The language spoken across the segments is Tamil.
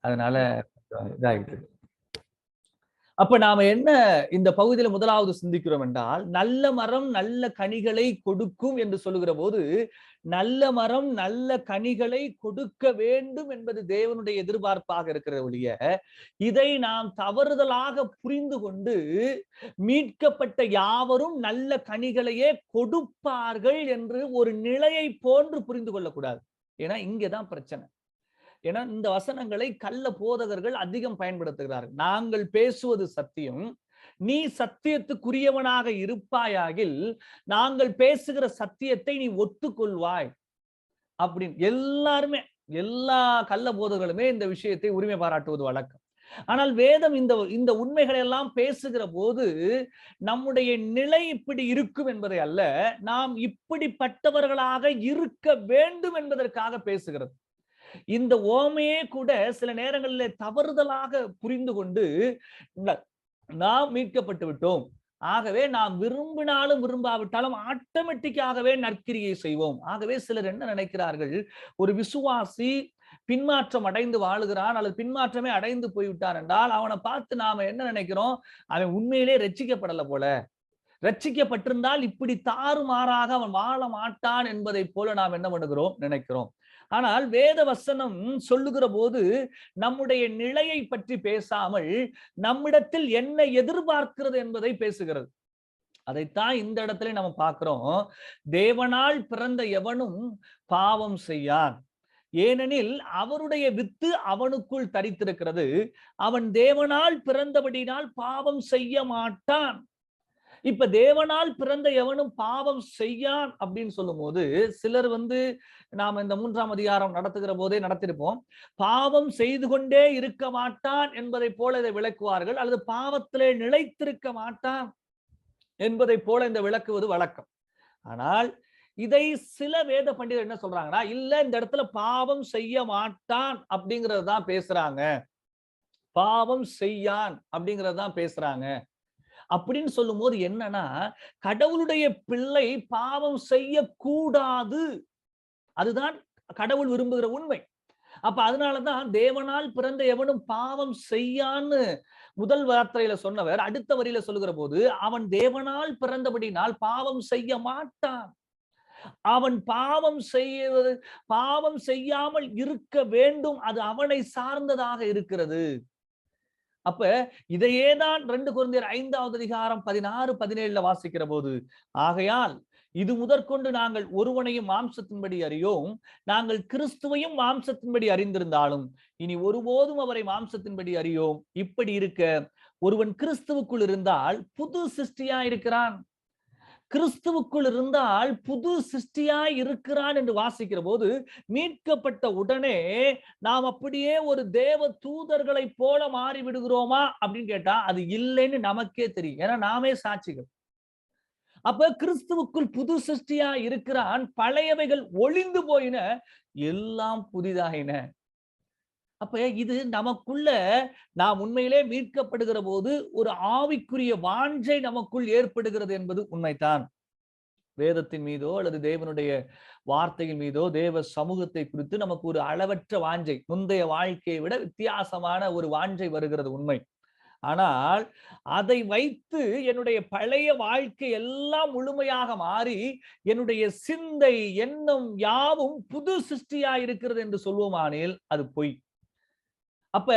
அதனால இதாகிட்டு. அப்ப நாம என்ன இந்த பகுதியில முதலாவது சிந்திக்கிறோம் என்றால், நல்ல மரம் நல்ல கனிகளை கொடுக்கும் என்று சொல்லுகிற போது, நல்ல மரம் நல்ல கனிகளை கொடுக்க வேண்டும் என்பது தேவனுடைய எதிர்பார்ப்பாக இருக்கிற ஒழிய, இதை நாம் தவறுதலாக புரிந்து கொண்டு, மீட்கப்பட்ட யாவரும் நல்ல கனிகளையே கொடுப்பார்கள் என்று ஒரு நிலையை போன்று புரிந்து கொள்ளக்கூடாது. ஏன்னா இங்கதான் பிரச்சனை. ஏன்னா இந்த வசனங்களை கள்ள போதகர்கள் அதிகம் பயன்படுத்துகிறார்கள். நாங்கள் பேசுவது சத்தியம், நீ சத்தியத்துக்குரியவனாக இருப்பாயாகில் நாங்கள் பேசுகிற சத்தியத்தை நீ ஒத்துக்கொள்வாய் அப்படின்னு எல்லாருமே, எல்லா கள்ள போதகர்களுமே இந்த விஷயத்தை உரிமை பாராட்டுவது வழக்கம். ஆனால் வேதம் இந்த உண்மைகளை எல்லாம் பேசுகிற போது நம்முடைய நிலை இப்படி இருக்கும் என்பதை அல்ல, நாம் இப்படிப்பட்டவர்களாக இருக்க வேண்டும் என்பதற்காக பேசுகிறது. இந்த ஓமையே கூட சில நேரங்களில் தவறுதலாக புரிந்து கொண்டு நாம் மீட்கப்பட்டு விட்டோம், ஆகவே நாம் விரும்பினாலும் விரும்பாவிட்டாலும் ஆட்டோமேட்டிக்காகவே நற்கிரியை செய்வோம். ஆகவே சிலர் என்ன நினைக்கிறார்கள், ஒரு விசுவாசி பின்மாற்றம் அடைந்து வாழுகிறான் அல்லது பின்மாற்றமே அடைந்து போய்விட்டார் என்றால் அவனை பார்த்து நாம என்ன நினைக்கிறோம், அவன் உண்மையிலே ரட்சிக்கப்படல போல, ரட்சிக்கப்பட்டிருந்தால் இப்படி தாறுமாறாக அவன் வாழ மாட்டான் என்பதை போல நாம் என்ன பண்ணுகிறோம், நினைக்கிறோம். ஆனால் வேத வசனம் சொல்லுகிற போது நம்முடைய நிலையை பற்றி பேசாமல் நம்மிடத்தில் என்ன எதிர்பார்க்கிறது என்பதை பேசுகிறது. அதைத்தான் இந்த இடத்துல நம்ம பார்க்கிறோம். தேவனால் பிறந்த எவனும் பாவம் செய்யான், ஏனெனில் அவருடைய வித்து அவனுக்குள் தரித்திருக்கிறது, அவன் தேவனால் பிறந்தபடினால் பாவம் செய்ய மாட்டான். இப்ப தேவனால் பிறந்த எவனும் பாவம் செய்யான் அப்படின்னு சொல்லும் போது சிலர் நாம இந்த 3ஆம் அதிகாரம் நடத்துகிற போதே நடத்திருப்போம், பாவம் செய்து கொண்டே இருக்க மாட்டான் என்பதை போல இதை விளக்குவார்கள், அல்லது பாவத்திலே நிலைத்திருக்க மாட்டான் என்பதை போல இந்த விளக்குவது வழக்கம். ஆனால் இதை சில வேத பண்டிதர் என்ன சொல்றாங்கன்னா, இல்ல இந்த இடத்துல பாவம் செய்ய மாட்டான் அப்படிங்கறது தான் பேசுறாங்க, பாவம் செய்யான் அப்படிங்கறது தான் பேசுறாங்க அப்படின்னு சொல்லும் போது என்னன்னா, கடவுளுடைய பிள்ளை பாவம் செய்யக்கூடாது, அதுதான் கடவுள் விரும்புகிற உண்மை. அப்ப அதனாலதான் தேவனால் பிறந்த எவனும் பாவம் செய்யான்னு முதல் வார்த்தையில சொன்னவர் அடுத்த வரியில சொல்லுகிற போது அவன் தேவனால் பிறந்தபடினால் பாவம் செய்ய மாட்டான், அவன் பாவம் செய்யாமல் இருக்க வேண்டும், அது அவனை சார்ந்ததாக இருக்கிறது. அப்ப இதையேதான் 2 கொரிந்தியர் 5ஆவது அதிகாரம் 16, 17 வாசிக்கிற போது, ஆகையால் இது முதற்கொண்டு நாங்கள் ஒருவனையும் மாம்சத்தின்படி அறியோம், நாங்கள் கிறிஸ்துவையும் மாம்சத்தின்படி அறிந்திருந்தாலும் இனி ஒருபோதும் அவரை மாம்சத்தின்படி அறியோம். இப்படி இருக்க ஒருவன் கிறிஸ்துவுக்குள் இருந்தால் புது சிருஷ்டியா இருக்கிறான், கிறிஸ்துவுக்குள் இருந்தால் புது சிருஷ்டியாய் இருக்கிறான் என்று வாசிக்கிற போது, மீட்கப்பட்ட உடனே நாம் அப்படியே ஒரு தேவ தூதர்களை போல மாறி விடுகிறோமா அப்படின்னு கேட்டா அது இல்லைன்னு நமக்கே தெரியும், ஏன்னா நாமே சாட்சிகள். அப்ப கிறிஸ்துவுக்குள் புது சிருஷ்டியா இருக்கிறான், பழையவைகள் ஒளிந்து போயின, எல்லாம் புதிதாயின. அப்ப இது நமக்குள்ள நாம் உண்மையிலே மீட்கப்படுகிற போது ஒரு ஆவிக்குரிய வாஞ்சை நமக்குள் ஏற்படுகிறது என்பது உண்மைதான். வேதத்தின் மீதோ அல்லது தேவனுடைய வார்த்தையின் மீதோ தேவ சமூகத்தை குறித்து நமக்கு ஒரு அளவற்ற வாஞ்சை, முந்தைய வாழ்க்கையை விட வித்தியாசமான ஒரு வாஞ்சை வருகிறது உண்மை. ஆனால் அதை வைத்து என்னுடைய பழைய வாழ்க்கை எல்லாம் முழுமையாக மாறி என்னுடைய சிந்தை எண்ணம் யாவும் புது சிருஷ்டியா இருக்கிறது என்று சொல்வோமானில் அது பொய். அப்ப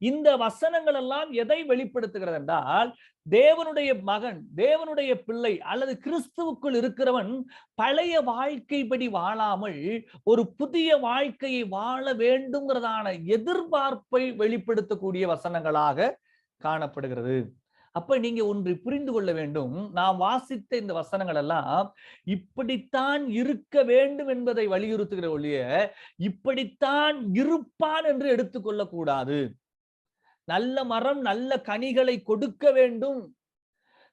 இந்த வசனங்கள் எல்லாம் எதை வெளிப்படுத்துகிறது என்றால், தேவனுடைய மகன், தேவனுடைய பிள்ளை அல்லது கிறிஸ்துவுக்குள் இருக்கிறவன் பழைய வாழ்க்கைப்படி வாழாமல் ஒரு புதிய வாழ்க்கையை வாழ வேண்டும்ங்கிறதான எதிர்பார்ப்பை வெளிப்படுத்தக்கூடிய வசனங்களாக காணப்படுகிறது. அப்ப நீங்க ஒன்று புரிந்து கொள்ள வேண்டும், நாம் வாசித்த இந்த வசனங்கள் எல்லாம் இப்படித்தான் இருக்க வேண்டும் என்பதை வலியுறுத்துகிற ஒழிய இப்படித்தான் இருப்பான் என்று எடுத்துக்கொள்ள கூடாது. நல்ல மரம் நல்ல கனிகளை கொடுக்க வேண்டும்,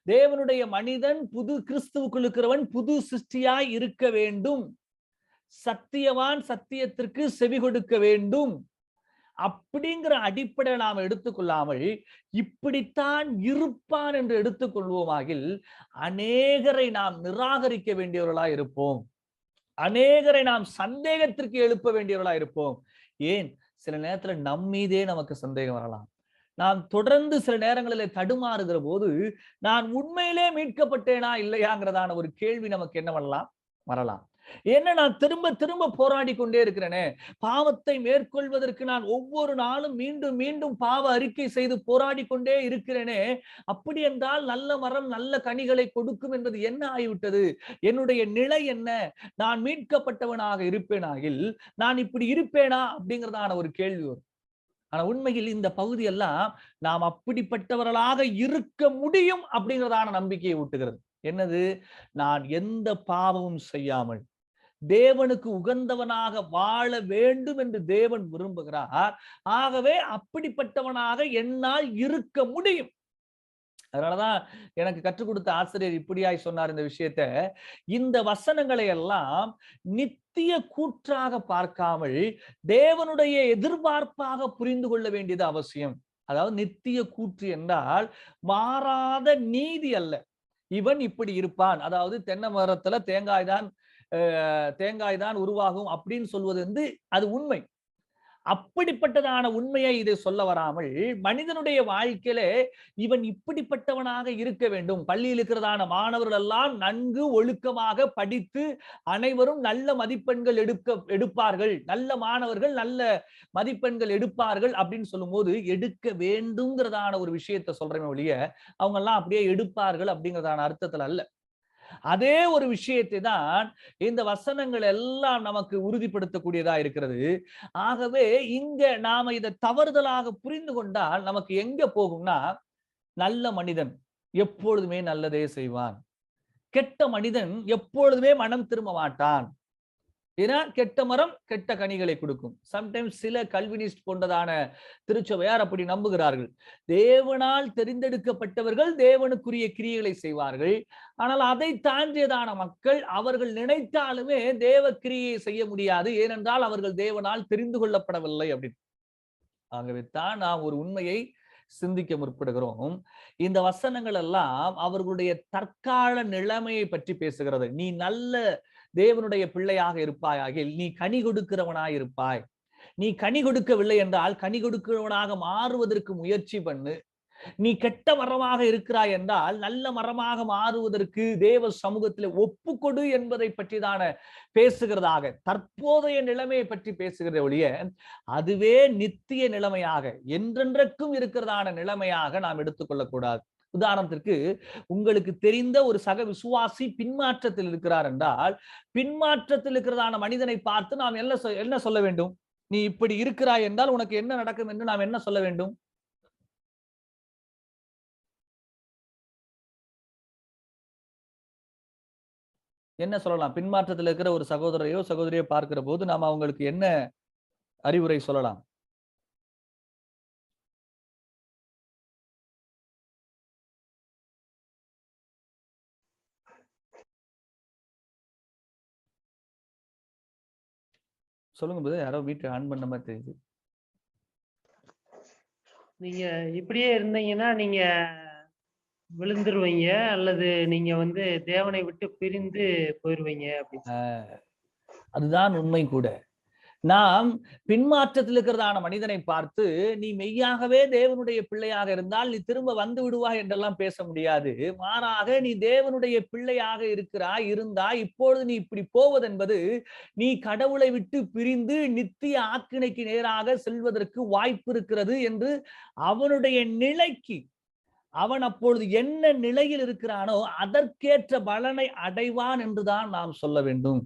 தேவனுடைய மனிதன் புது கிறிஸ்துவுக்குள் இருக்கிறவன் புது சிருஷ்டியாய் இருக்க வேண்டும், சத்தியவான் சத்தியத்திற்கு செவி கொடுக்க வேண்டும் அப்படிங்கிற அடிப்படையை நாம் எடுத்துக்கொள்ளாமல் இப்படித்தான் இருப்பான் என்று எடுத்துக்கொள்வோமாகில் அநேகரை நாம் நிராகரிக்க வேண்டியவர்களாய் இருப்போம், அநேகரை நாம் சந்தேகத்திற்கு எழுப்ப வேண்டியவர்களாய் இருப்போம். ஏன்? சில நேரத்துல நம்மீதே நமக்கு சந்தேகம் வரலாம். நாம் தொடர்ந்து சில நேரங்களில் தடுமாறுகிற போது நான் உண்மையிலே மீட்கப்பட்டேனா இல்லையாங்கிறதான ஒரு கேள்வி நமக்கு என்ன வரலாம். என்ன நான் திரும்ப திரும்ப போராடி கொண்டே இருக்கிறேனே, பாவத்தை மேற்கொள்வதற்கு நான் ஒவ்வொரு நாளும் மீண்டும் மீண்டும் பாவ அறிக்கை செய்து போராடி கொண்டே இருக்கிறேனே, அப்படி என்றால் நல்ல மரம் நல்ல கனிகளை கொடுக்கும் என்பது என்ன ஆகிவிட்டது? என்னுடைய நிலை என்ன? நான் மீட்கப்பட்டவனாக இருப்பேனாகில் நான் இப்படி இருப்பேனா அப்படிங்கிறதான ஒரு கேள்வி வரும். ஆனா உண்மையில் இந்த பகுதியெல்லாம் நாம் அப்படிப்பட்டவர்களாக இருக்க முடியும் அப்படிங்கிறதான நம்பிக்கையை ஊட்டுகிறது. என்னது? நான் எந்த பாவமும் செய்யாமல் தேவனுக்கு உகந்தவனாக வாழ வேண்டும் என்று தேவன் விரும்புகிறார். ஆகவே அப்படிப்பட்டவனாக என்னால் இருக்க முடியும். அதனாலதான் எனக்கு கற்றுக் கொடுத்த ஆசிரியர் இப்படியாய் சொன்னார் இந்த விஷயத்த. இந்த வசனங்களை எல்லாம் நித்திய கூற்றாக பார்க்காமல் தேவனுடைய எதிர்பார்ப்பாக புரிந்து கொள்ள வேண்டியது அவசியம். அதாவது நித்திய கூற்று என்றால் மாறாத நீதி அல்ல. இவன் இப்படி இருப்பான், அதாவது தென்னை மரத்துல தேங்காய் தான் உருவாகும் அப்படின்னு சொல்வது வந்து அது உண்மை. அப்படிப்பட்டதான உண்மையை இதை சொல்ல வராமல் மனிதனுடைய வாழ்க்கையில இவன் இப்படிப்பட்டவனாக இருக்க வேண்டும். பள்ளியில் இருக்கிறதான மாணவர்கள் எல்லாம் நன்கு ஒழுக்கமாக படித்து அனைவரும் நல்ல மதிப்பெண்கள் எடுப்பார்கள், நல்ல மாணவர்கள் நல்ல மதிப்பெண்கள் எடுப்பார்கள் அப்படின்னு சொல்லும் போது எடுக்க வேண்டும்ங்கிறதான ஒரு விஷயத்தை சொல்றேன் ஒழிய அவங்க எல்லாம் அப்படியே எடுப்பார்கள் அப்படிங்கிறதான அர்த்தத்துல அல்ல. அதே ஒரு விஷயத்தை தான் இந்த வசனங்கள் எல்லாம் நமக்கு உறுதிப்படுத்தக்கூடியதா இருக்கிறது. ஆகவே இங்க நாம இதை தவறுதலாக புரிந்து கொண்டால் நமக்கு எங்க போகும்னா, நல்ல மனிதன் எப்பொழுதுமே நல்லதே செய்வான், கெட்ட மனிதன் எப்பொழுதுமே மனம் திரும்ப மாட்டான். ஏன்னா கெட்ட மரம் கெட்ட கனிகளை கொடுக்கும். சம்டைம்ஸ் சில கல்வினிஸ்ட் போன்றதான திருச்சபையார் அப்படி நம்புகிறார்கள். தேவனால் தெரிந்தெடுக்கப்பட்டவர்கள் தேவனுக்குரிய கிரியைகளை செய்வார்கள். ஆனால் அதை தாண்டியதான மக்கள் அவர்கள் நினைத்தாலுமே தேவ கிரியை செய்ய முடியாது. ஏனென்றால் அவர்கள் தேவனால் தெரிந்து கொள்ளப்படவில்லை அப்படின்னு. ஆகவே தான் நாம் ஒரு உண்மையை சிந்திக்க முற்படுகிறோம். இந்த வசனங்கள் எல்லாம் அவர்களுடைய தற்கால நிலைமையை பற்றி பேசுகிறது. நீ நல்ல தேவனுடைய பிள்ளையாக இருப்பாயாகில் நீ கனி கொடுக்கிறவனாய் இருப்பாய். நீ கனி கொடுக்கவில்லை என்றால் கனி கொடுக்கிறவனாக மாறுவதற்கு முயற்சி பண்ணு. நீ கெட்ட மரமாக இருக்கிறாய் என்றால் நல்ல மரமாக மாறுவதற்கு தேவ சமூகத்தில் ஒப்புக்கொடு என்பதை பற்றிதான பேசுகிறதாக தற்போதைய நிலைமையை பற்றி பேசுகிறத ஒழிய அதுவே நித்திய நிலைமையாக என்றென்றைக்கும் இருக்கிறதான நிலைமையாக நாம் எடுத்துக்கொள்ளக்கூடாது. உதாரணத்திற்கு உங்களுக்கு தெரிந்த ஒரு சக விசுவாசி பின்மாற்றத்தில் இருக்கிறார் என்றால் பின்மாற்றத்தில் இருக்கிறதான மனிதனை பார்த்து நாம் என்ன சொல்ல வேண்டும்? நீ இப்படி இருக்கிறாய் என்றால் உனக்கு என்ன நடக்கும் என்று நாம் என்ன சொல்ல வேண்டும்? என்ன சொல்லலாம்? பின்மாற்றத்தில் இருக்கிற ஒரு சகோதரையோ சகோதரியோ பார்க்கிற போது நாம் அவங்களுக்கு என்ன அறிவுரை சொல்லலாம்? சொல்லுங்க போது யாரோ வீட்டை ஆன் பண்ண மாதிரி தெரியுது. நீங்க இப்படியே இருந்தீங்கன்னா நீங்க விழுந்துருவீங்க அல்லது நீங்க வந்து தேவனை விட்டு பிரிந்து போயிருவீங்க அப்படின்னு. அதுதான் உண்மை கூட. நாம் பின்மாற்றத்தில் இருக்கிறதான மனிதனை பார்த்து நீ மெய்யாகவே தேவனுடைய பிள்ளையாக இருந்தால் நீ திரும்ப வந்து விடுவாய் என்றெல்லாம் பேச முடியாது. மாறாக நீ தேவனுடைய பிள்ளையாக இருந்தாய், இப்பொழுது நீ இப்படி போவதென்பது நீ கடவுளை விட்டு பிரிந்து நித்திய ஆக்கினைக்கு நேராக செல்வதற்கு வாய்ப்பு இருக்கிறது என்று அவனுடைய நிலைக்கு அவன் அப்பொழுது என்ன நிலையில் இருக்கிறானோ அதற்கேற்ற பலனை அடைவான் என்றுதான் நாம் சொல்ல வேண்டும்.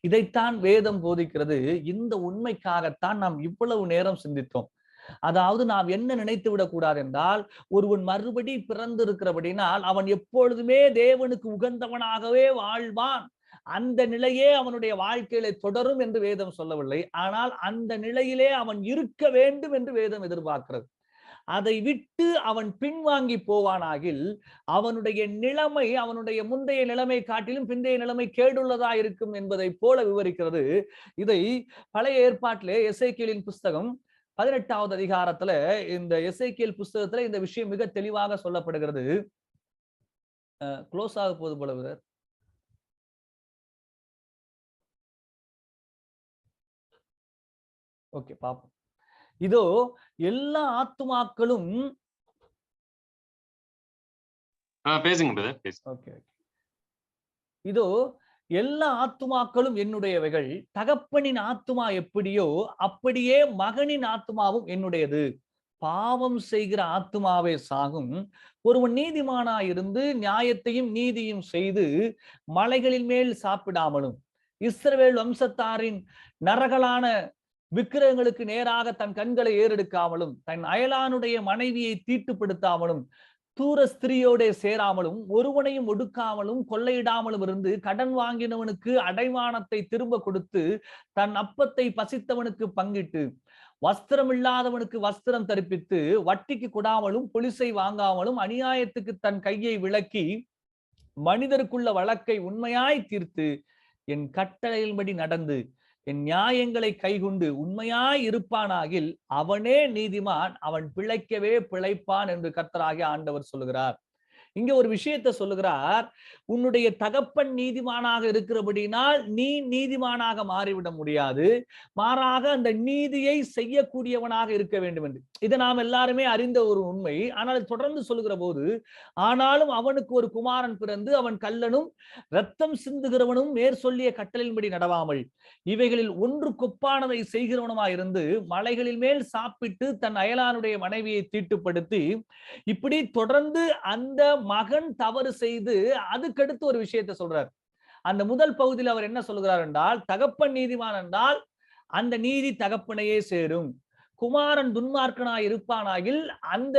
இதைத்தான் வேதம் போதிக்கிறது. இந்த உண்மைக்காகத்தான் நாம் இவ்வளவு நேரம் சிந்தித்தோம். அதாவது நாம் என்ன நினைத்து விடக்கூடாது என்றால் ஒருவன் மறுபடி பிறந்து இருக்கிறபடினால் அவன் எப்பொழுதுமே தேவனுக்கு உகந்தவனாகவே வாழ்வான், அந்த நிலையே அவனுடைய வாழ்க்கையில தொடரும் என்று வேதம் சொல்லவில்லை. ஆனால் அந்த நிலையிலே அவன் இருக்க வேண்டும் என்று வேதம் எதிர்பார்க்கிறது. அதை விட்டு அவன் பின்வாங்கி போவானாகில் அவனுடைய நிலைமை அவனுடைய முந்தைய நிலைமை காட்டிலும் பிந்தைய நிலைமை கேடுள்ளதா இருக்கும் என்பதை போல விவரிக்கிறது. இதை பழைய ஏற்பாட்டிலே எசேக்கியேலின் புஸ்தகம் 18வது அதிகாரத்துல இந்த எசேக்கியேல் புஸ்தகத்துல இந்த விஷயம் மிக தெளிவாக சொல்லப்படுகிறது. க்ளோஸ் ஆக போது போல விதர். ஓகே பாப்போம். இதோ எல்லா ஆத்துமாக்களும் பேசுங்க பிரதர், பேசுங்க. ஓகே. இதோ எல்லா ஆத்துமாக்களும் என்னுடையவைகள், தகப்பனின் ஆத்துமா எப்படியோ அப்படியே மகனின் ஆத்துமாவும் என்னுடையது. பாவம் செய்கிற ஆத்துமாவே சாகும். ஒருவன் நீதிமானாயிருந்து நியாயத்தையும் நீதியும் செய்து மலைகளின் மேல் சாப்பிடாமலும் இஸ்ரவேல் வம்சத்தாரின் நரகலான விக்கிரகங்களுக்கு நேராக தன் கண்களை ஏறெடுக்காமலும் தன் அயலானுடைய மனைவியை தீட்டுப்படுத்தாமலும் தூர ஸ்திரியோட சேராமலும் ஒருவனையும் ஒடுக்காமலும் கொள்ளையிடாமலும் இருந்து கடன் வாங்கினவனுக்கு அடைமானத்தை திரும்ப கொடுத்து தன் அப்பத்தை பசித்தவனுக்கு பங்கிட்டு வஸ்திரம் இல்லாதவனுக்கு வஸ்திரம் தரிப்பித்து வட்டிக்கு கொடாமலும் பொலிசை வாங்காமலும் அநியாயத்துக்கு தன் கையை விலக்கி மனிதருக்குள்ள வழக்கை உண்மையாய் தீர்த்து என் கட்டளையின்படி நடந்து என் நியாயங்களை கைகொண்டு உண்மையாய் இருப்பானாகில் அவனே நீதிமான், அவன் பிழைக்கவே பிழைப்பான் என்று கர்த்தராகிய ஆண்டவர் சொல்லுகிறார். இங்க ஒரு விஷயத்தை சொல்லுகிறார், உன்னுடைய தகப்பன் நீதிமானாக இருக்கிறபடினால் நீ நீதிமானாக மாறிவிட முடியாது, மாறாக அந்த நீதியை செய்யக்கூடியவனாக இருக்க வேண்டும் என்று. இதை நாம் எல்லாருமே அறிந்த ஒரு உண்மை. ஆனால் தொடர்ந்து சொல்லுகிற போது, ஆனாலும் அவனுக்கு ஒரு குமாரன் பிறந்து அவன் கல்லனும் இரத்தம் சிந்துகிறவனும் மேற் சொல்லிய கட்டளையின்படி நடவாமல் இவைகளில் ஒன்று கொப்பானதை செய்கிறவனுமாயிருந்து மலைகளில் மேல் சாப்பிட்டு தன் அயலானுடைய மனைவியை தீட்டுப்படுத்தி இப்படி தொடர்ந்து அந்த மகன் தவறு செய்து அதுக்கடுத்து ஒரு விஷயத்தை சொல்றார். அந்த முதல் பகுதியில் அவர் என்ன சொல்கிறார் என்றால், தகப்பன் நீதிமான் என்றால் அந்த நீதி தகப்பனையே சேரும். குமாரன் துன்மார்க்கனாய் இருப்பானாகில் அந்த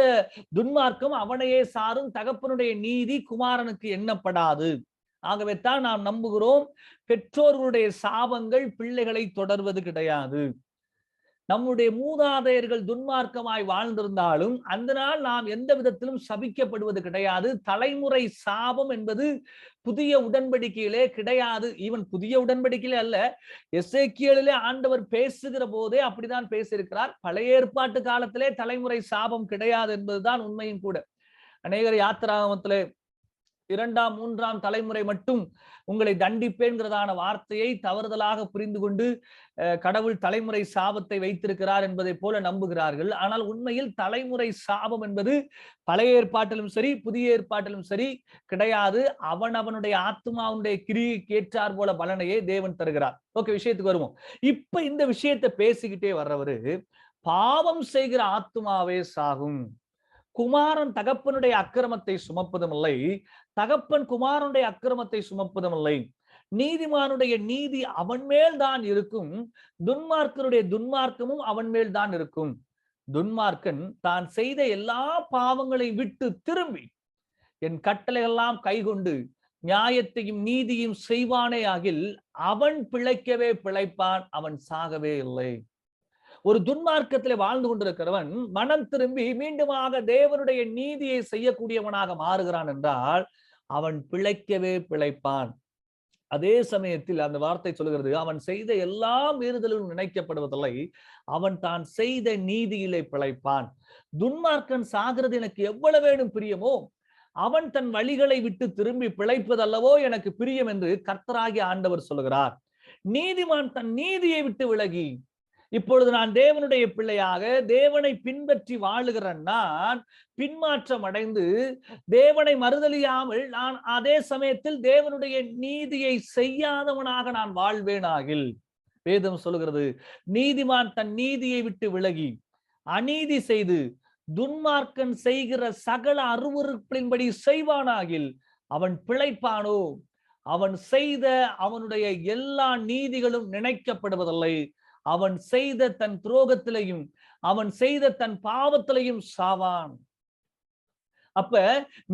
துன்மார்க்கம் அவனையே சாரும். தகப்பனுடைய நீதி குமாரனுக்கு எண்ணப்படாது. ஆகவே தான் நாம் நம்புகிறோம், பெற்றோர்களுடைய சாபங்கள் பிள்ளைகளை தொடர்வது கிடையாது. நம்முடைய மூதாதையர்கள் துன்மார்க்கமாய் வாழ்ந்திருந்தாலும் அந்த நாள் நாம் எந்த விதத்திலும் சபிக்கப்படுவது கிடையாது. தலைமுறை சாபம் என்பது புதிய உடன்படிக்கையிலே கிடையாது. ஈவன் புதிய உடன்படிக்கையிலே அல்ல, எசேக்கியேலிலே ஆண்டவர் பேசுகிற போதே அப்படிதான் பேசியிருக்கிறார். பழைய ஏற்பாட்டு காலத்திலே தலைமுறை சாபம் கிடையாது என்பதுதான் உண்மையும் கூட. அநேகர் யாத்திராகமத்திலே 2ஆம் 3ஆம் தலைமுறை மட்டும் உங்களை தண்டிப்பேன்கிறதான வார்த்தையை தவறுதலாக புரிந்து கொண்டு கடவுள் தலைமுறை சாபத்தை வைத்திருக்கிறார் என்பதை போல நம்புகிறார்கள். ஆனால் உண்மையில் தலைமுறை சாபம் என்பது பழைய ஏற்பாட்டிலும் சரி புதிய ஏற்பாட்டிலும் சரி கிடையாது. அவனுடைய ஆத்மாவுடைய கிரியைக்கு ஏற்றார் போல பலனையே தேவன் தருகிறார். ஓகே, விஷயத்துக்கு வருவோம். இப்ப இந்த விஷயத்தை பேசிக்கிட்டே வர்றவரு, பாவம் செய்கிற ஆத்மாவே சாகும். குமாரன் தகப்பனுடைய அக்கிரமத்தை சுமப்பதும் இல்லை, தகப்பன் குமாரனுடைய அக்கிரமத்தை சுமப்பதும் இல்லை. நீதிமானுடைய நீதி அவன் மேல் தான் இருக்கும், துன்மார்க்கருடைய துன்மார்க்கமும் அவன் மேல் தான் இருக்கும். துன்மார்க்கன் தான் செய்த எல்லா பாவங்களை விட்டு திரும்பி என் கட்டளையெல்லாம் கைகொண்டு நியாயத்தையும் நீதியும் செய்வானே ஆகில் அவன் பிழைக்கவே பிழைப்பான், அவன் சாகவே இல்லை. ஒரு துன்மார்க்கத்திலே வாழ்ந்து கொண்டிருக்கிறவன் மனம் திரும்பி மீண்டுமாக தேவனுடைய நீதியை செய்யக்கூடியவனாக மாறுகிறான் என்றால் அவன் பிழைக்கவே பிழைப்பான். அதே சமயத்தில் அந்த வார்த்தை சொல்லுகிறது, அவன் செய்த எல்லா மீறுதலும் நினைக்கப்படுவதில்லை, அவன் தான் செய்த நீதியிலே பிழைப்பான். துன்மார்க்கன் சாகிறது எனக்கு எவ்வளவு வேணும் பிரியமோ, அவன் தன் வழிகளை விட்டு திரும்பி பிழைப்பதல்லவோ எனக்கு பிரியம் என்று கர்த்தராகிய ஆண்டவர் சொல்லுகிறார். நீதிமான் தன் நீதியை விட்டு விலகி, இப்பொழுது நான் தேவனுடைய பிள்ளையாக தேவனை பின்பற்றி வாழுகிற நான் பின்மாற்றம் அடைந்து தேவனை மறுதலியாமல் நான் அதே சமயத்தில் தேவனுடைய நீதியை செய்யாதவனாக நான் வாழ்வேனாகில், வேதம் சொல்லுகிறது, நீதிமான் தன் நீதியை விட்டு விலகி அநீதி செய்து துன்மார்க்கன் செய்கிற சகல அருவருப்பின்படி செய்வானாகில் அவன் பிழைப்பானோ. அவன் செய்த அவனுடைய எல்லா நீதிகளும் நினைக்கப்படுவதில்லை, அவன் செய்த தன் துரோகத்திலையும் அவன் செய்த தன் பாவத்திலையும் சாவான். அப்ப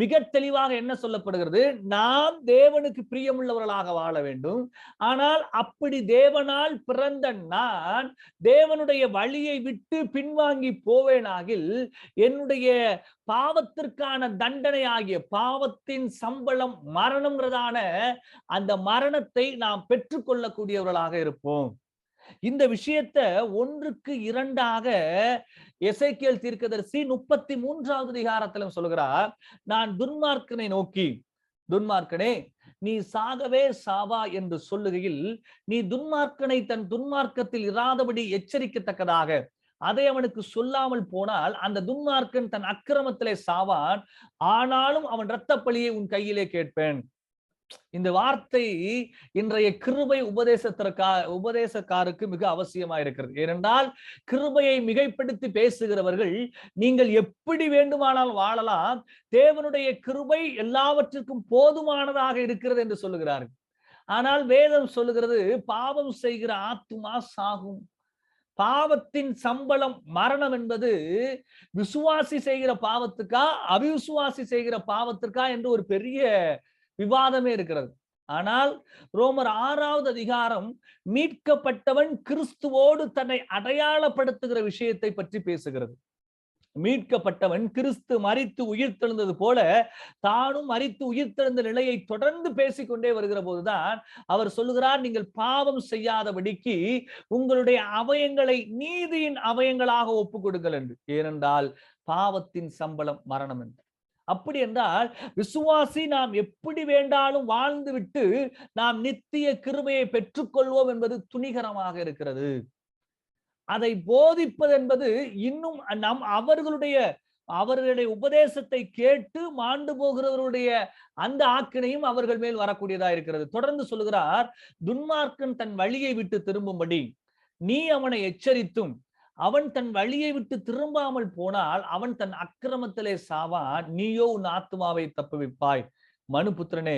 மிக தெளிவாக என்ன சொல்லப்படுகிறது, நாம் தேவனுக்கு பிரியமுள்ளவர்களாக வாழ வேண்டும். ஆனால் அப்படி தேவனால் பிறந்த நான் தேவனுடைய வழியை விட்டு பின்வாங்கி போவேனாகில் என்னுடைய பாவத்திற்கான தண்டனை ஆகிய பாவத்தின் சம்பளம் மரணம்ங்கிறதான அந்த மரணத்தை நாம் பெற்றுக்கொள்ளக்கூடியவர்களாக இருப்போம். இந்த விஷயத்தை 1க்கு 2ஆக எசேக்கியேல் தீர்க்கதரிசி 33வது அதிகாரத்திலும் சொல்கிறார். நான் துன்மார்க்கனை நோக்கி, துன்மார்க்கனே நீ சாகவே சாவா என்று சொல்லுகையில், நீ துன்மார்க்கனை தன் துன்மார்க்கத்தில் இராதபடி எச்சரிக்கத்தக்கதாக அதை அவனுக்கு சொல்லாமல் போனால் அந்த துன்மார்க்கன் தன் அக்கிரமத்திலே சாவான், ஆனாலும் அவன் இரத்த பழியை உன் கையிலே கேட்பேன். இந்த வார்த்தை இன்றைய கிருபை உபதேசக்காருக்கு மிக அவசியமா இருக்கிறது. ஏனென்றால் கிருபையை மிகைப்படுத்தி பேசுகிறவர்கள் நீங்கள் எப்படி வேண்டுமானால் வாழலாம், தேவனுடைய கிருபை எல்லாவற்றிற்கும் போதுமானதாக இருக்கிறது என்று சொல்லுகிறார்கள். ஆனால் வேதம் சொல்லுகிறது, பாவம் செய்கிற ஆத்துமா சாகும். பாவத்தின் சம்பளம் மரணம் என்பது விசுவாசி செய்கிற பாவத்துக்கா அவிசுவாசி செய்கிற பாவத்திற்கா என்று ஒரு பெரிய விவாதமே இருக்கிறது. ஆனால் ரோமர் 6வது அதிகாரம் மீட்கப்பட்டவன் கிறிஸ்துவோடு தன்னை அடையாளப்படுத்துகிற விஷயத்தை பற்றி பேசுகிறது. மீட்கப்பட்டவன் கிறிஸ்து மரித்து உயிர்த்தெழுந்தது போல தானும் மரித்து உயிர்த்தெழுந்த நிலையை தொடர்ந்து பேசிக்கொண்டே வருகிற போதுதான் அவர் சொல்லுகிறார், நீங்கள் பாவம் செய்யாதபடிக்கு உங்களுடைய அவயங்களை நீதியின் அவயங்களாக ஒப்புக் கொடுங்கள் என்று. ஏனென்றால் பாவத்தின் சம்பளம் மரணம் என்று. அப்படி என்றால் விசுவாசி நாம் எப்படி வேண்டாலும் வாழ்ந்து விட்டு நாம் நித்திய கிருபையை பெற்றுக்கொள்வோம் என்பது துணிகரமாக இருக்கிறது. அதை போதிப்பது என்பது இன்னும் அவர்களுடைய உபதேசத்தை கேட்டு மாண்டு போகிறவருடைய அந்த ஆக்கினையும் அவர்கள் மேல் வரக்கூடியதா இருக்கிறது. தொடர்ந்து சொல்லுகிறார், துன்மார்க்கன் தன் வழியை விட்டு திரும்பும்படி நீ அவனை எச்சரித்தும் அவன் தன் வழியை விட்டு திரும்பாமல் போனால் அவன் தன் அக்கிரமத்திலே சாவான், நீயோ உன் ஆத்துமாவை தப்புவிப்பாய். மனுபுத்திரனே,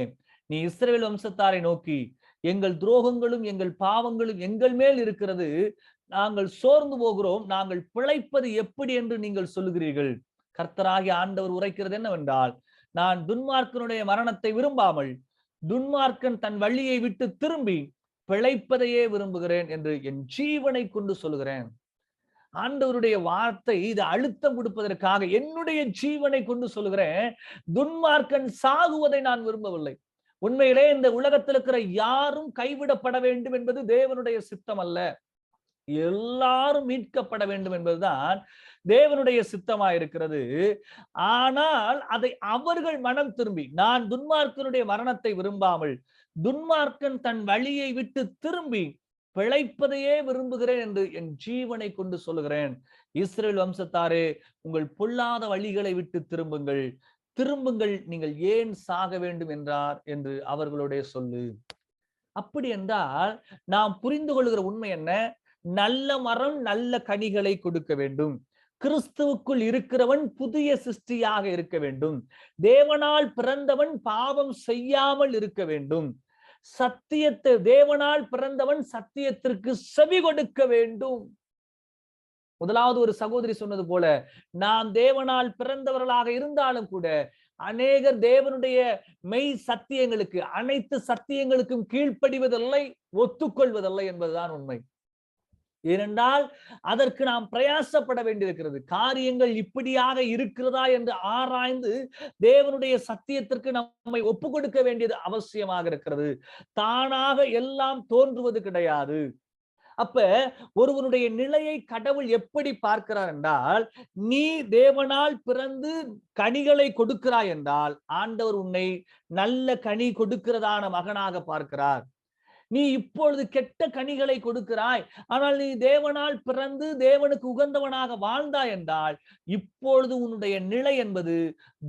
நீ இஸ்ரவேல் வம்சத்தாரை நோக்கி, எங்கள் துரோகங்களும் எங்கள் பாவங்களும் எங்கள் மேல் இருக்கிறது, நாங்கள் சோர்ந்து போகிறோம், நாங்கள் பிழைப்பது எப்படி என்று நீங்கள் சொல்லுகிறீர்கள். கர்த்தராகிய ஆண்டவர் உரைக்கிறது என்னவென்றால், நான் துன்மார்க்கனுடைய மரணத்தை விரும்பாமல் துன்மார்க்கன் தன் வழியை விட்டு திரும்பி பிழைப்பதையே விரும்புகிறேன் என்று என் ஜீவனை கொண்டு சொல்லுகிறேன். ஆண்டவருடைய வார்த்தை இது அழுத்தம் கொடுப்பதற்காக என்னுடைய ஜீவனை கொண்டு சொல்லுகிறேன், துன்மார்க்கன் சாகுவதை நான் விரும்பவில்லை. உண்மையிலே இந்த உலகத்தில் இருக்கிற யாரும் கைவிடப்பட வேண்டும் என்பது தேவனுடைய சித்தம் அல்ல. எல்லாரும் மீட்கப்பட வேண்டும் என்பதுதான் தேவனுடைய சித்தமாயிருக்கிறது. ஆனால் அதை அவர்கள் மனம் திரும்பி, நான் துன்மார்க்கனுடைய மரணத்தை விரும்பாமல் துன்மார்க்கன் தன் வழியை விட்டு திரும்பி பிழைப்பதையே விரும்புகிறேன் என்று என் ஜீவனை கொண்டு சொல்லுகிறேன். இஸ்ரவேல் வம்சத்தாரே, உங்கள் பொல்லாத வழிகளை விட்டு திரும்புங்கள், திரும்புங்கள், நீங்கள் ஏன் சாக வேண்டும் என்றார் என்று அவர்களுடைய சொல்லு. அப்படி என்றால் நாம் புரிந்து கொள்கிற உண்மை என்ன? நல்ல மரம் நல்ல கனிகளை கொடுக்க வேண்டும். கிறிஸ்துவுக்குள் இருக்கிறவன் புதிய சிருஷ்டியாக இருக்க வேண்டும். தேவனால் பிறந்தவன் பாவம் செய்யாமல் இருக்க வேண்டும். சத்தியத்தை தேவனால் பிறந்தவன் சத்தியத்திற்கு செவி கொடுக்க வேண்டும். முதலாவது ஒரு சகோதரி சொன்னது போல, நாம் தேவனால் பிறந்தவர்களாக இருந்தாலும் கூட அநேகர் தேவனுடைய மெய் சத்தியங்களுக்கு, அனைத்து சத்தியங்களுக்கும் கீழ்ப்படிவதில்லை, ஒத்துக்கொள்வதில்லை என்பதுதான் உண்மை. ஏனென்றால் அதற்கு நாம் பிரயாசப்பட வேண்டியிருக்கிறது. காரியங்கள் இப்படியாக இருக்கிறதா என்று ஆராய்ந்து தேவனுடைய சத்தியத்திற்கு நம்மை ஒப்பு கொடுக்க வேண்டியது அவசியமாக இருக்கிறது. தானாக எல்லாம் தோன்றுவது கிடையாது. அப்ப ஒருவனுடைய நிலையை கடவுள் எப்படி பார்க்கிறார் என்றால், நீ தேவனால் பிறந்து கனிகளை கொடுக்கிறாய் என்றால் ஆண்டவர் உன்னை நல்ல கனி கொடுக்கிறதான மகனாக பார்க்கிறார். நீ இப்பொழுது கெட்ட கனிகளை கொடுக்கிறாய், ஆனால் நீ தேவனால் பிறந்து தேவனுக்கு உகந்தவனாக வாழ்ந்தாய் என்றால் இப்பொழுது உன்னுடைய நிலை என்பது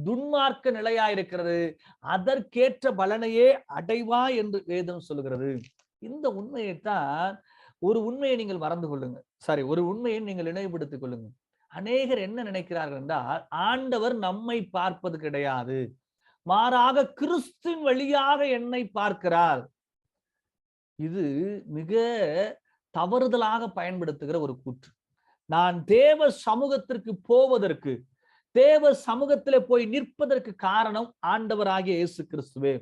துன்மார்க்க நிலையாயிருக்கிறது. அதற்கேற்ற பலனையே அடைவாய் என்று வேதம் சொல்லுகிறது. இந்த உண்மையைத்தான், ஒரு உண்மையை நீங்கள் மறந்து கொள்ளுங்க, ஒரு உண்மையை நீங்கள் நினைவுபடுத்திக் கொள்ளுங்க. அநேகர் என்ன நினைக்கிறார்கள் என்றால், ஆண்டவர் நம்மை பார்ப்பது கிடையாது, மாறாக கிறிஸ்துவின் வழியாக என்னை பார்க்கிறார். இது மிக தவறுதலாக பயன்படுத்துகிற ஒரு கூற்று. நான் தேவ சமூகத்திற்கு போவதற்கு, தேவ சமூகத்திலே போய் நிற்பதற்கு காரணம் ஆண்டவராகிய இயேசு கிறிஸ்துவே.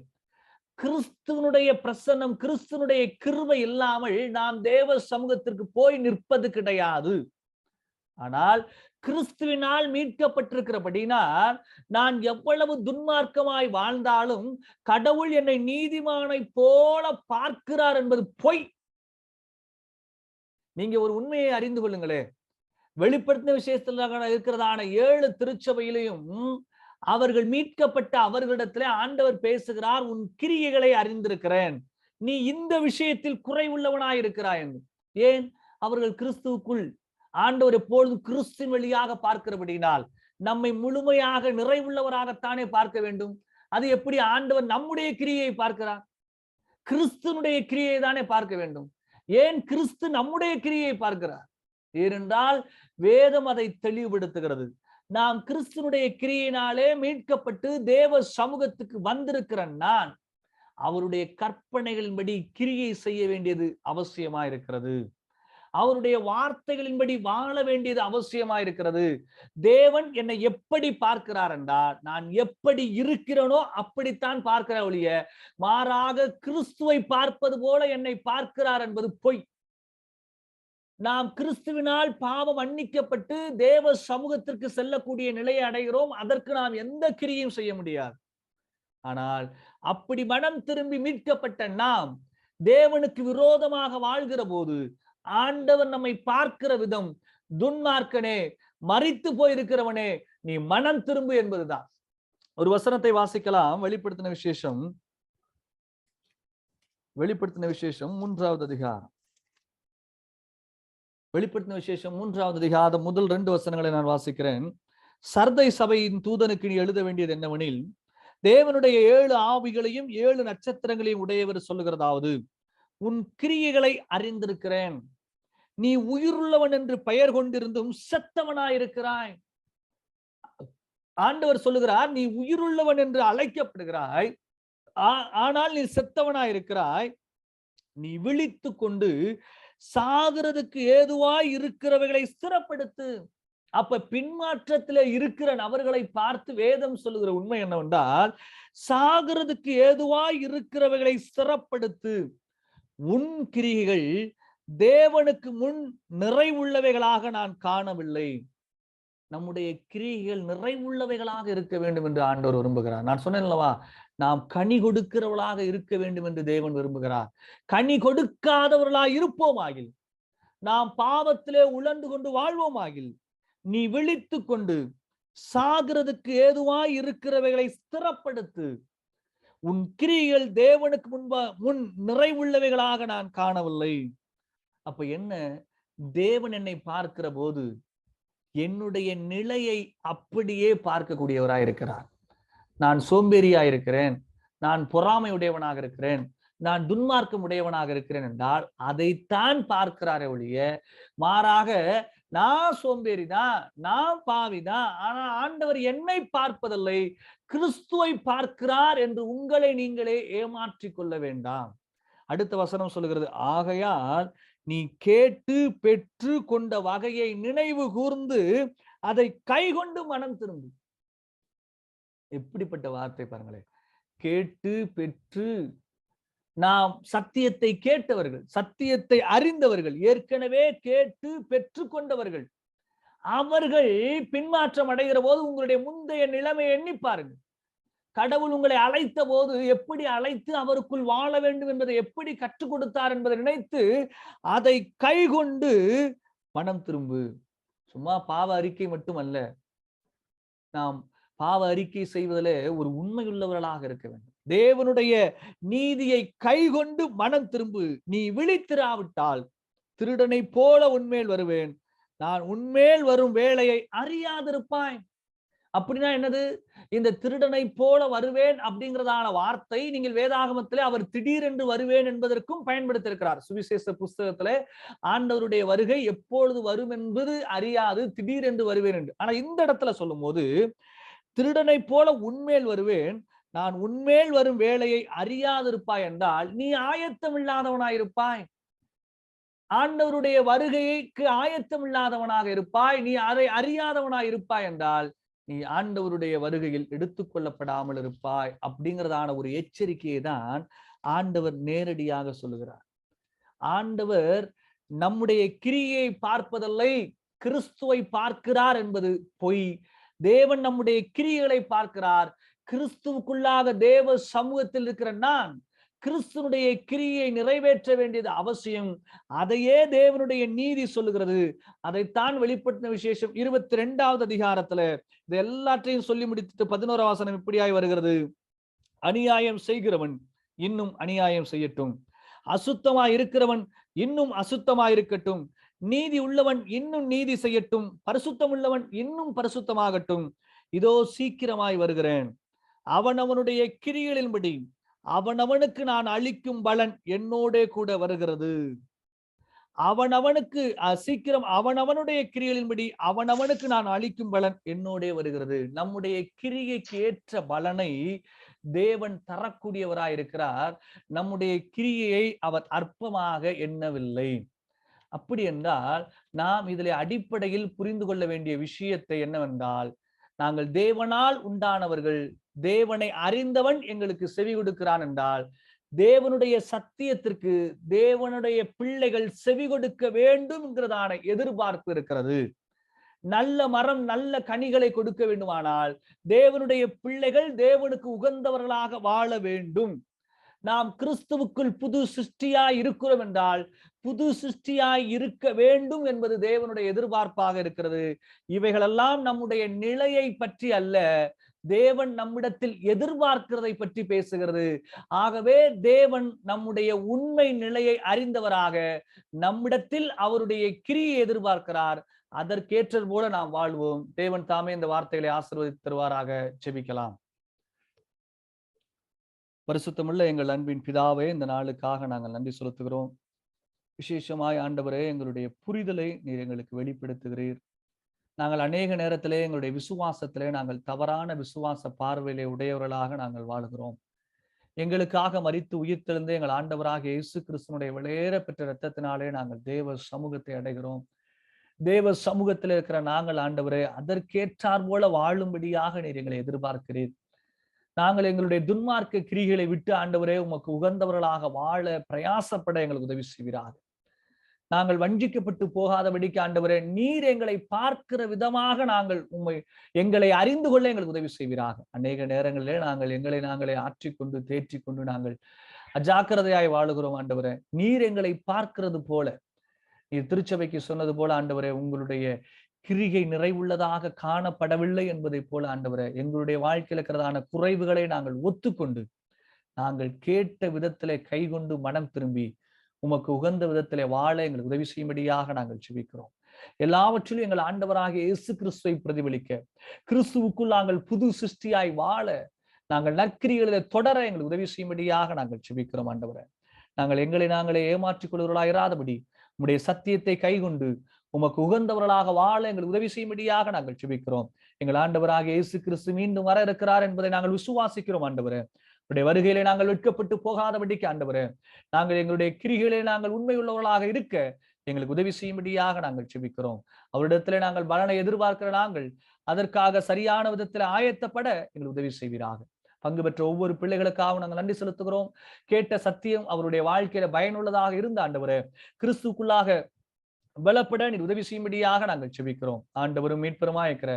கிறிஸ்துவனுடைய பிரசன்னம், கிறிஸ்துவனுடைய கிருபை இல்லாமல் நாம் தேவ சமூகத்திற்கு போய் நிற்பது கிடையாது. ஆனால் கிறிஸ்துவினால் மீட்கப்பட்டிருக்கிறபடினால் நான் எவ்வளவு துன்மார்க்கமாய் வாழ்ந்தாலும் கடவுள் என்னை நீதிமானை போல பார்க்கிறார் என்பது பொய். நீங்க ஒரு உண்மையை அறிந்து கொள்ளுங்களே. வெளிப்படுத்தின விசேஷத்துல இருக்கிறதான 7 திருச்சபையிலையும் அவர்கள் மீட்கப்பட்ட அவர்களிடத்திலே ஆண்டவர் பேசுகிறார், உன் கிரியைகளை அறிந்திருக்கிறேன், நீ இந்த விஷயத்தில் குறைவுள்ளவனாய் இருக்கிறாய் என்று. ஏன்? அவர்கள் கிறிஸ்துவுக்குள் ஆண்டவர் எப்பொழுதும் கிறிஸ்துவின் வழியாக பார்க்கிறபடினால் நம்மை முழுமையாக நிறைவுள்ளவராகத்தானே பார்க்க வேண்டும். அது எப்படி ஆண்டவர் நம்முடைய கிரியை பார்க்கிறார்? கிறிஸ்துனுடைய கிரியை தானே பார்க்க வேண்டும். ஏன் கிறிஸ்து நம்முடைய கிரியை பார்க்கிறார்? ஏனென்றால் வேதம் அதை தெளிவுபடுத்துகிறது. நாம் கிறிஸ்துனுடைய கிரியினாலே மீட்கப்பட்டு தேவ சமூகத்துக்கு வந்திருக்கிற நான் அவருடைய கற்பனைகளின்படி கிரியை செய்ய வேண்டியது அவசியமா இருக்கிறது. அவருடைய வார்த்தைகளின்படி வாழ வேண்டியது அவசியமா இருக்கிறது. தேவன் என்னை எப்படி பார்க்கிறார் என்றால், நான் எப்படி இருக்கிறேனோ அப்படித்தான் பார்க்கிறார் ஒழிய மாறாக கிறிஸ்துவை பார்ப்பது போல என்னை பார்க்கிறார் என்பது பொய். நாம் கிறிஸ்துவினால் பாவம் மன்னிக்கப்பட்டு தேவ சமூகத்திற்கு செல்லக்கூடிய நிலையை அடைகிறோம். அதற்கு நாம் எந்த கிரியும் செய்ய முடியாது. ஆனால் அப்படி மனம் திரும்பி மீட்கப்பட்ட நாம் தேவனுக்கு விரோதமாக வாழ்கிற போது ஆண்டவர் நம்மை பார்க்கிற விதம், துன்மார்க்கனே, மரித்து போயிருக்கிறவனே, நீ மனம் திரும்பு என்பதுதான். ஒரு வசனத்தை வாசிக்கலாம். வெளிப்படுத்தின விசேஷம் 3வது அதிகாரம். வெளிப்படுத்தின விசேஷம் 3வது அதிகாரம் முதல் 2 வசனங்களை நான் வாசிக்கிறேன். சர்தை சபையின் தூதனுக்கு நீ எழுத வேண்டியது என்னவெனில், தேவனுடைய 7 ஆவிகளையும் 7 நட்சத்திரங்களையும் உடையவர் சொல்லுகிறதாவது, உன் கிரியைகளை அறிந்திருக்கிறேன். நீ உயிருள்ளவன் என்று பெயர் கொண்டிருந்தும் செத்தவனாயிருக்கிறாய். ஆண்டவர் சொல்லுகிறார், நீ உயிருள்ளவன் என்று அழைக்கப்படுகிறாய், ஆனால் நீ செத்தவனாயிருக்கிறாய். நீ விழித்து கொண்டு சாகிறதுக்கு ஏதுவாய் இருக்கிறவைகளை ஸ்திரப்படுத்து. அப்ப பின்மாற்றத்திலே இருக்கிற நபர்களை பார்த்து வேதம் சொல்லுகிற உண்மை என்னவென்றால், சாகிறதுக்கு ஏதுவாய் இருக்கிறவைகளை ஸ்திரப்படுத்து. உன் கிரியைகள் தேவனுக்கு முன் நிறைவுள்ளவைகளாக நான் காணவில்லை. நம்முடைய கிரியைகள் நிறைவுள்ளவைகளாக இருக்க வேண்டும் என்று ஆண்டவர் விரும்புகிறார். நான் சொன்னேன் அல்லவா, நாம் கனி கொடுக்கிறவர்களாக இருக்க வேண்டும் என்று தேவன் விரும்புகிறார். கனி கொடுக்காதவர்களாய் இருப்போமாகில், நாம் பாவத்திலே உழந்து கொண்டு வாழ்வோமாகில், நீ விழித்து கொண்டு சாகிறதுக்கு ஏதுவாய் இருக்கிறவைகளை ஸ்திரப்படுத்து. உன் கிரியைகள் தேவனுக்கு முன் நிறைவுள்ளவைகளாக நான் காணவில்லை. அப்ப என்ன, தேவன் என்னை பார்க்கிற போது என்னுடைய நிலையை அப்படியே பார்க்கக்கூடியவராய் இருக்கிறார். நான் சோம்பேறியாயிருக்கிறேன், நான் பொறாமை உடையவனாக இருக்கிறேன், நான் துன்மார்க்கம் உடையவனாக இருக்கிறேன் என்றால் அதைத்தான் பார்க்கிறாரே ஒழிய மாறாக நான் சோம்பேறிதான், நான் பாவிதான், ஆனா ஆண்டவர் என்னை பார்ப்பதில்லை, கிறிஸ்துவை பார்க்கிறார் என்று உங்களை நீங்களே ஏமாற்றிக் கொள்ள வேண்டாம். அடுத்த வசனம் சொல்லுகிறது, ஆகையால் நீ கேட்டு பெற்று கொண்ட வகையை நினைவு கூர்ந்து அதை கைகொண்டு மனம் திரும்பு. எப்படிப்பட்ட வார்த்தை பாருங்களேன். கேட்டு பெற்று, நாம் சத்தியத்தை கேட்டவர்கள், சத்தியத்தை அறிந்தவர்கள், ஏற்கனவே கேட்டு பெற்று கொண்டவர்கள். அவர்கள் பின்மாற்றம் அடைகிற போது உங்களுடைய முந்தைய நிலைமையை எண்ணி பாருங்கள். கடவுள் உங்களை அழைத்த போது எப்படி அழைத்து அவருக்குள் வாழ வேண்டும் என்பதை எப்படி கற்றுக் கொடுத்தார் என்பதை நினைத்து அதை கைகொண்டு மனம் திரும்பு. சும்மா பாவ அறிக்கை மட்டுமல்ல, நாம் பாவ அறிக்கை செய்வதிலே ஒரு உண்மையுள்ளவர்களாக இருக்க வேண்டும். தேவனுடைய நீதியை கைகொண்டு மனம் திரும்பு. நீ விழித்திராவிட்டால் திருடனை போல உன்மேல் வருவேன், நான் உன்மேல் வரும் வேளையை அறியாதிருப்பாய். அப்படின்னா என்னது? இந்த திருடனை போல வருவேன் அப்படிங்கிறதான வார்த்தை நீங்கள் வேதாகமத்திலே அவர் திடீரென்று வருவேன் என்பதற்கும் பயன்படுத்தியிருக்கிறார். சுவிசேஷ புஸ்தகத்திலே ஆண்டவருடைய வருகை எப்பொழுது வரும் என்பது அறியாது, திடீரென்று வருவேன் என்று. ஆனா இந்த இடத்துல சொல்லும் போது, திருடனை போல உன்மேல் வருவேன், நான் உன்மேல் வரும் வேளையை அறியாதிருப்பாய் என்றால் நீ ஆயத்தம் இல்லாதவனாயிருப்பாய். ஆண்டவருடைய வருகைக்கு ஆயத்தம் இல்லாதவனாக இருப்பாய், நீ அதை அறியாதவனாய் இருப்பாய் என்றால் நீ ஆண்டவருடைய வருகையில் எடுத்துக்கொள்ளப்படாமல் இருப்பாய். அப்படிங்கிறதான ஒரு எச்சரிக்கையை தான் ஆண்டவர் நேரடியாக சொல்லுகிறார். ஆண்டவர் நம்முடைய கிரியை பார்ப்பதில்லை, கிறிஸ்துவை பார்க்கிறார் என்பது பொய். தேவன் நம்முடைய கிரியைகளை பார்க்கிறார். கிறிஸ்துவுக்குள்ளாக தேவ சமூகத்தில் இருக்கிற நான் கிறிஸ்துனுடைய கிரியை நிறைவேற்ற வேண்டியது அவசியம். அதையே தேவனுடைய நீதி சொல்லுகிறது. அதைத்தான் வெளிப்படுத்தின விசேஷம் 22வது அதிகாரத்துல இது எல்லாற்றையும் சொல்லி முடித்துட்டு 11வது வசனம் இப்படியாய் வருகிறது, அநியாயம் செய்கிறவன் இன்னும் அநியாயம் செய்யட்டும், அசுத்தமாய் இருக்கிறவன் இன்னும் அசுத்தமாய் இருக்கட்டும், நீதி உள்ளவன் இன்னும் நீதி செய்யட்டும், பரிசுத்தம் உள்ளவன் இன்னும் பரிசுத்தமாகட்டும். இதோ சீக்கிரமாய் வருகிறேன். அவனவனுடைய கிரியைகளின்படி அவனவனுக்கு நான் அளிக்கும் பலன் என்னோடே கூட வருகிறது. அவனவனுக்கு சீக்கிரம் அவனவனுடைய கிரியைகளின்படி அவனவனுக்கு நான் அளிக்கும் பலன் என்னோடே வருகிறது. நம்முடைய கிரியைக்கு ஏற்ற பலனை தேவன் தரக்கூடியவராயிருக்கிறார். நம்முடைய கிரியையை அவர் அற்பமாக எண்ணவில்லை. அப்படி என்றால் நாம் இதில் அடிப்படையில் புரிந்து கொள்ள வேண்டிய விஷயத்தை என்னவென்றால், நாங்கள் தேவனால் உண்டானவர்கள், தேவனை அறிந்தவன் எங்களுக்கு செவி கொடுக்கிறான் என்றால், தேவனுடைய சத்தியத்திற்கு தேவனுடைய பிள்ளைகள் செவி கொடுக்க வேண்டும் என்கிறதான எதிர்பார்ப்பு இருக்கிறது. நல்ல மரம் நல்ல கனிகளை கொடுக்க வேண்டுமானால் தேவனுடைய பிள்ளைகள் தேவனுக்கு உகந்தவர்களாக வாழ வேண்டும். நாம் கிறிஸ்துவுக்குள் புது சிருஷ்டியாய் இருக்கிறோம் என்றால் புது சிருஷ்டியாய் இருக்க வேண்டும் என்பது தேவனுடைய எதிர்பார்ப்பாக இருக்கிறது. இவைகளெல்லாம் நம்முடைய நிலையை பற்றி அல்ல, தேவன் நம்மிடத்தில் எதிர்பார்க்கிறதை பற்றி பேசுகிறது. ஆகவே தேவன் நம்முடைய உண்மை நிலையை அறிந்தவராக நம்மிடத்தில் அவருடைய கிரியை எதிர்பார்க்கிறார். அதற்கேற்றது போல நாம் வாழ்வோம். தேவன் தாமே இந்த வார்த்தைகளை ஆசீர்வதித்து தருவாராக. ஜெபிக்கலாம். பரிசுத்தமுள்ள எங்கள் அன்பின் பிதாவே, இந்த நாளுக்காக நாங்கள் நன்றி செலுத்துகிறோம். விசேஷமாய் ஆண்டவரே, எங்களுடைய புரிதலை நீர் எங்களுக்கு வெளிப்படுத்துகிறீர். நாங்கள் அநேக நேரத்திலே எங்களுடைய விசுவாசத்திலே நாங்கள் தவறான விசுவாச பார்வையிலே உடையவர்களாக நாங்கள் வாழுகிறோம். எங்களுக்காக மரித்து உயிர்த்தெழுந்து எங்கள் ஆண்டவராக இயேசு கிறிஸ்துவனுடைய விலையேற பெற்ற இரத்தத்தினாலே நாங்கள் தேவ சமூகத்தை அடைகிறோம். தேவ சமூகத்தில் இருக்கிற நாங்கள் ஆண்டவரே, அதற்கேற்றார் போல வாழும்படியாக நீர் எங்களை எதிர்பார்க்கிறீர். நாங்கள் எங்களுடைய துன்மார்க்க கிரிகளை விட்டு ஆண்டவரே உமக்கு உகந்தவர்களாக வாழ பிரயாசப்பட எங்களுக்கு உதவி செய்வீராக. நாங்கள் வஞ்சிக்கப்பட்டு போகாதபடிக்கு ஆண்டவரே, நீர் எங்களை பார்க்கிற விதமாக நாங்கள் எங்களை அறிந்து கொள்ள எங்களுக்கு உதவி செய்வீராக. அநேக நேரங்களிலே நாங்கள் எங்களை நாங்களே ஆற்றிக்கொண்டு தேற்றிக்கொண்டு நாங்கள் அஜாக்கிரதையாய் வாழுகிறோம் ஆண்டவரே. நீர் எங்களை பார்க்கிறது போல, நீர் திருச்சபைக்கு சொன்னது போல ஆண்டவரே, உங்களுடைய கிரிகை நிறைவுள்ளதாக காணப்படவில்லை என்பதை போல ஆண்டவரே, எங்களுடைய வாழ்க்கையில் இருக்கிறதான குறைவுகளை நாங்கள் ஒத்துக்கொண்டு நாங்கள் கேட்ட விதத்திலே கைகொண்டு மனம் திரும்பி உமக்கு உகந்த விதத்திலே வாழ எங்களுக்கு உதவி செய்யும்படியாக நாங்கள் ஜெபிக்கிறோம். எல்லாவற்றிலும் எங்கள் ஆண்டவராக இயேசு கிறிஸ்துவை பிரதிபலிக்க, கிறிஸ்துவுக்குள் நாங்கள் புது சிருஷ்டியாய் வாழ, நாங்கள் நற்கிரிகளிலே தொடர எங்களுக்கு உதவி செய்யும்படியாக நாங்கள் ஜெபிக்கிறோம் ஆண்டவரே. நாங்கள் எங்களை நாங்களே ஏமாற்றிக் கொள்வர்களாக இராதபடி உம்முடைய சத்தியத்தை கைகொண்டு உமக்கு உகந்தவர்களாக வாழ எங்களுக்கு உதவி செய்யும்படியாக நாங்கள் ஜெபிக்கிறோம். எங்கள் ஆண்டவராக இயேசு கிறிஸ்து மீண்டும் வர இருக்கிறார் என்பதை நாங்கள் விசுவாசிக்கிறோம் ஆண்டவரே. உடைய வருகையிலே நாங்கள் வெட்கப்பட்டு போகாதபடிக்கு ஆண்டவரே, நாங்கள் எங்களுடைய கிரிகளிலே நாங்கள் உண்மை உள்ளவர்களாக இருக்க எங்களுக்கு உதவி செய்யும்படியாக நாங்கள் ஜெபிக்கிறோம். அவரிடத்திலே நாங்கள் பலனை எதிர்பார்க்கிற நாங்கள் அதற்காக சரியான விதத்தில் ஆயத்தப்பட எங்களுக்கு உதவி செய்வீராக. பங்கு பெற்ற ஒவ்வொரு பிள்ளைகளுக்காக நாங்கள் நன்றி செலுத்துகிறோம். கேட்ட சத்தியம் அவருடைய வாழ்க்கையில பயனுள்ளதாக இருந்த ஆண்டவரே, கிறிஸ்துக்குள்ளாக பலப்பட நீர் உதவி செய்யும்படியாக நாங்கள் ஜெபிக்கிறோம். ஆண்டவரும் மீட்பருமாய் இருக்கிற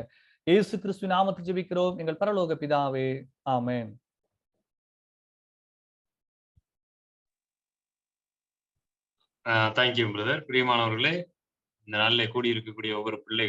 இயேசு கிறிஸ்து நாமத்தில் ஜெபிக்கிறோம் எங்கள் பரலோக பிதாவே, ஆமென். Thank you brother. பிரியமானவர்களே, இந்த நாளிலே கூடியிருக்கக்கூடிய ஒவ்வொரு பிள்ளைகள்